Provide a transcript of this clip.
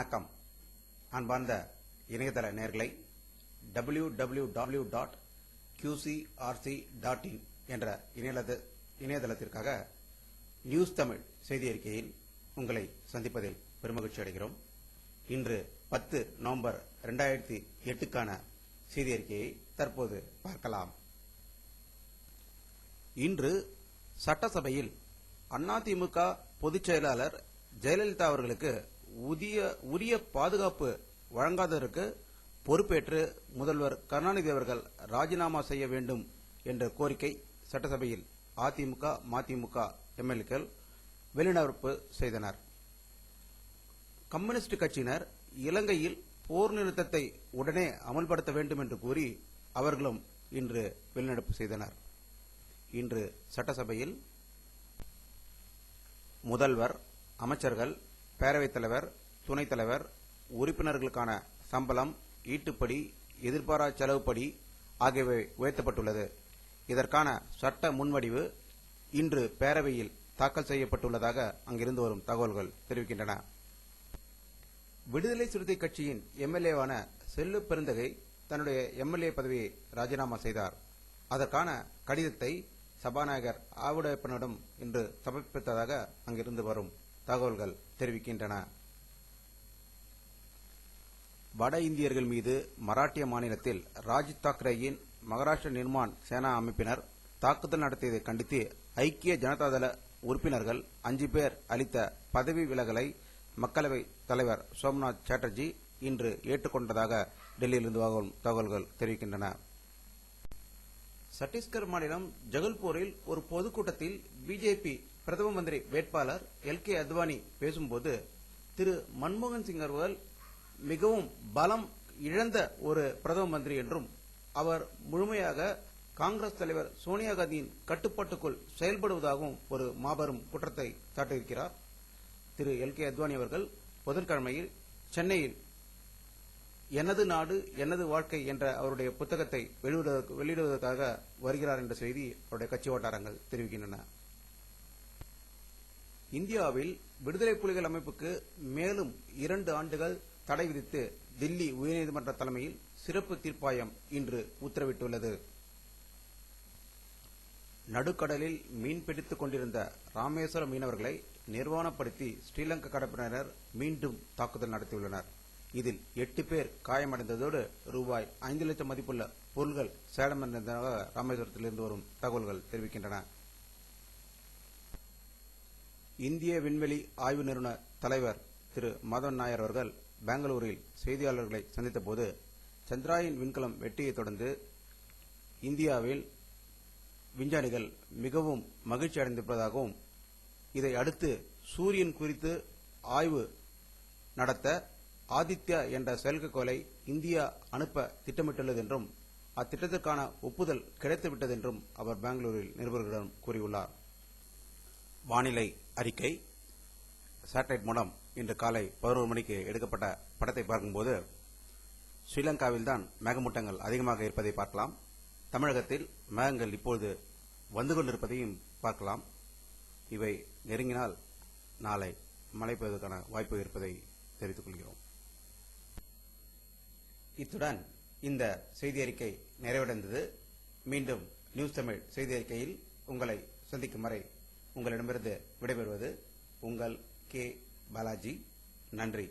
வணக்கம். அன்பார்ந்த இணையதள நேயர்களை www.qcrc.in என்ற இணையதளத்திற்காக நியூஸ் தமிழ் செய்தி அறிக்கையில் உங்களை சந்திப்பதில் பெருமகிழ்ச்சி அடைகிறோம். இன்று 10 நவம்பர் 2008க்கான செய்தி அறிக்கையை தற்போது பார்க்கலாம். இன்று சட்டசபையில் அதிமுக பொதுச் செயலாளர் ஜெயலலிதா அவர்களுக்கு உரிய பாதுகாப்பு வழங்காததற்கு பொறுப்பேற்று முதல்வர் கருணாநிதி அவர்கள் ராஜினாமா செய்ய வேண்டும் என்ற கோரிக்கை சட்டசபையில் அதிமுக மதிமுக எம்எல்ஏக்கள் வெளிநடப்பு செய்தனர். கம்யூனிஸ்ட் கட்சியினர் இலங்கையில் போர் நிறுத்தத்தை உடனே அமல்படுத்த வேண்டும் என்று கூறி அவர்களும் இன்று வெளிநடப்பு செய்தனர். இன்று சட்டசபையில் முதல்வர், அமைச்சர்கள், பேரவைத் தலைவர், துணைத் தலைவர், உறுப்பினர்களுக்கான சம்பளம், ஈட்டுப்படி, எதிர்பாரா செலவுப்படி ஆகியவை உயர்த்தப்பட்டுள்ளது. இதற்கான சட்ட முன்வடிவு இன்று பேரவையில் தாக்கல் செய்யப்பட்டுள்ளதாக அங்கிருந்து வரும் தகவல்கள் தெரிவிக்கின்றன. விடுதலை சிறுத்தை கட்சியின் எம்எல்ஏவான செல்லு பெருந்தகை தன்னுடைய எம்எல்ஏ பதவியை ராஜினாமா செய்தார். அதற்கான கடிதத்தை சபாநாயகர் ஆவுடையப்பனிடம் இன்று சமர்ப்பித்ததாக அங்கிருந்து வரும் தகவல்கள் தெரிவிக்கின்றன. வட இந்தியர்கள் மீது மராட்டிய மாநிலத்தில் ராஜ் தாக்கரேயின் மகாராஷ்டிர நிர்மான் சேனா அமைப்பினர் தாக்குதல் நடத்தியதை கண்டித்து ஐக்கிய ஜனதாதள உறுப்பினர்கள் 5 பேர் அளித்த பதவி விலகலை மக்களவைத் தலைவர் சோம்நாத் சாட்டர்ஜி இன்று ஏற்றுக்கொண்டதாக டெல்லியிலிருந்து வரும் தகவல்கள் தெரிவிக்கின்றன. சத்தீஸ்கர் மாநிலம் ஜகல்பூரில் ஒரு பொதுக்கூட்டத்தில் பிஜேபி பிரதம மந்திரி வேட்பாளர் எல்.கே. அத்வானி பேசும்போது திரு மன்மோகன் சிங் அவர்கள் மிகவும் பலம் இழந்த ஒரு பிரதம மந்திரி என்றும் அவர் முழுமையாக காங்கிரஸ் தலைவர் சோனியா காந்தியின் கட்டுப்பாட்டுக்குள் செயல்படுவதாகவும் ஒரு மாபெரும் குற்றத்தை சாட்டியிருக்கிறார். திரு எல்.கே. அத்வானி அவர்கள் புதன்கிழமையில் சென்னையில் எனது நாடு எனது வாழ்க்கை என்ற அவருடைய புத்தகத்தை வெளியிடுவதற்காக வருகிறார் என்ற செய்தி அவருடைய கட்சி வட்டாரங்கள் தெரிவிக்கின்றன. இந்தியாவில் விடுதலை புலிகள் அமைப்புக்கு மேலும் 2 ஆண்டுகள் தடை விதித்து தில்லி உயர்நீதிமன்ற தலைமையில் சிறப்பு தீர்ப்பாயம் இன்று உத்தரவிட்டுள்ளது. நடுக்கடலில் மீன் பிடித்துக் கொண்டிருந்த ராமேஸ்வரம் மீனவர்களை நிர்வாணப்படுத்தி ஸ்ரீலங்கா கடற்படையினர் மீண்டும் தாக்குதல் நடத்தியுள்ளனர். இதில் 8 பேர் காயமடைந்ததோடு ரூபாய் 5 லட்சம் மதிப்புள்ள பொருட்கள் சேதமடைந்ததாக ராமேஸ்வரத்திலிருந்து வரும் தகவல்கள் தெரிவிக்கின்றன. இந்திய விண்வெளி ஆய்வு நிறுவன தலைவர் திரு மதன் நாயர் அவர்கள் பெங்களூரில் செய்தியாளர்களை சந்தித்த போது சந்திராயன் விண்கலம் வெற்றியை தொடர்ந்து இந்தியாவில் விஞ்ஞானிகள் மிகவும் மகிழ்ச்சி அடைந்திருப்பதாகவும் இதை அடுத்து சூரியன் குறித்து ஆய்வு நடத்த ஆதித்யா என்ற செயற்கைக்கோளை இந்தியா அனுப்ப திட்டமிட்டுள்ளது என்றும் அத்திட்டத்திற்கான ஒப்புதல் கிடைத்துவிட்டது என்றும் அவர் பெங்களூரில் நிருபர்களிடம் கூறியுள்ளார். வானிலை அறிக்கை. சேட்டலைட் மூலம் இன்று காலை 11 மணிக்கு எடுக்கப்பட்ட படத்தை பார்க்கும்போது ஸ்ரீலங்காவில்தான் மேகமூட்டங்கள் அதிகமாக இருப்பதை பார்க்கலாம். தமிழகத்தில் மேகங்கள் இப்பொழுது வந்து கொண்டிருப்பதையும் பார்க்கலாம். இவை நெருங்கினால் நாளை மழை பெய்வதற்கான வாய்ப்பு இருப்பதை தெரிவித்துக் கொள்கிறோம். இத்துடன் இந்த செய்தி அறிக்கை நிறைவடைந்தது. மீண்டும் நியூஸ் தமிழ் செய்தி அறிக்கையில் உங்களை சந்திக்கும் வரை உங்களிடமிருந்து விடைபெறுவது உங்கள் கே. பாலாஜி. நன்றி.